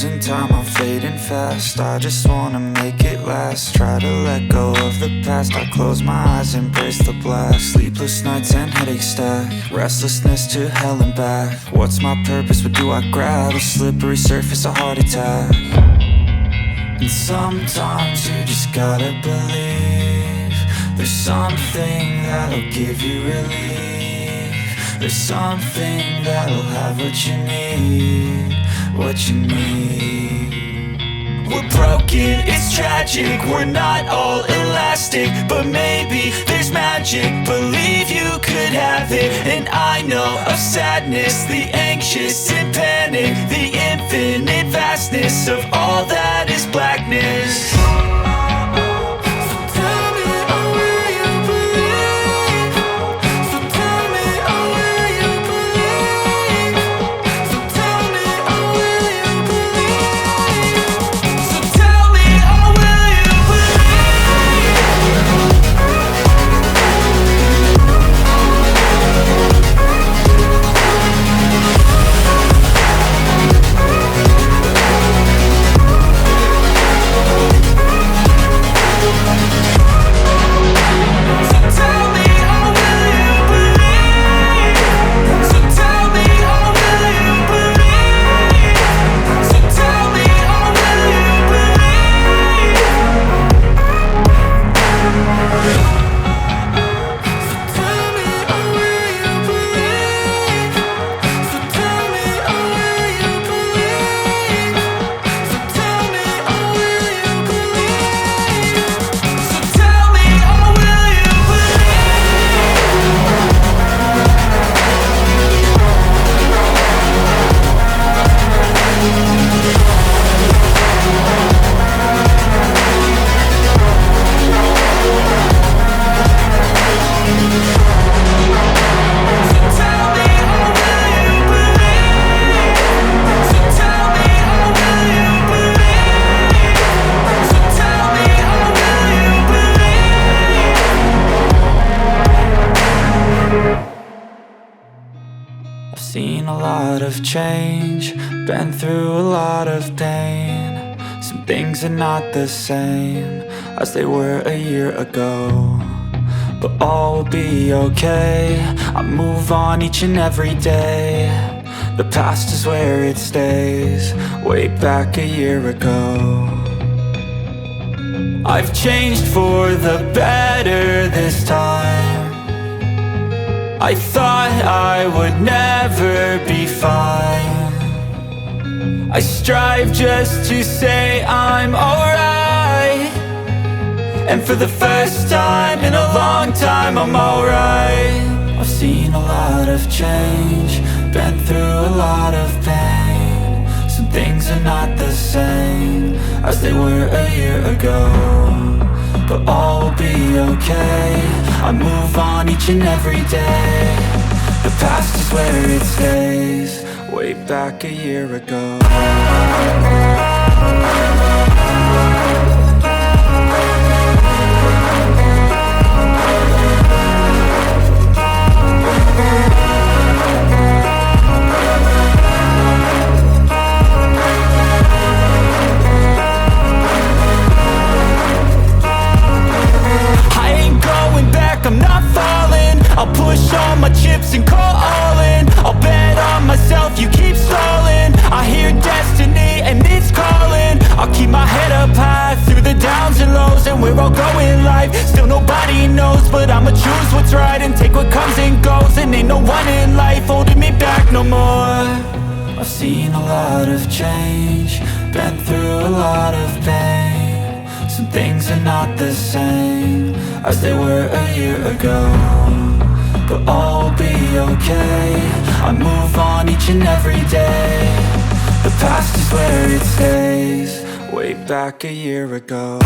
losing time, I'm fading fast. I just wanna make it last. Try to let go of the past. I close my eyes, embrace the blast. Sleepless nights and headache stack. Restlessness to hell and back. What's my purpose, what do I grab? A slippery surface, a heart attack. And sometimes you just gotta believe there's something that'll give you relief. There's something that'll have what you need, what you need. We're broken, it's tragic, we're not all elastic, but maybe there's magic. Believe you could have it, and I know of sadness, the anxious and panic, the infinite vastness of all that is blackness. Seen a lot of change, been through a lot of pain. Some things are not the same as they were a year ago, but all will be okay. I move on each and every day. The past is where it stays, way back a year ago. I've changed for the better this time. I thought I would never be fine. I strive just to say I'm alright, and for the first time in a long time I'm alright. I've seen a lot of change, been through a lot of pain. Some things are not the same as they were a year ago, but all will be okay. I move on each and every day. The past is where it stays, way back a year ago. I'm not falling, I'll push all my chips and call all in. I'll bet on myself, you keep stalling. I hear destiny and it's calling. I'll keep my head up high through the downs and lows, and we're all going live. Still nobody knows, but I'ma choose what's right and take what comes and goes. And ain't no one in life holding me back no more. I've seen a lot of change, been through a lot of pain. Some things are not the same as they were a year ago, but all will be okay. I move on each and every day. The past is where it stays, way back a year ago.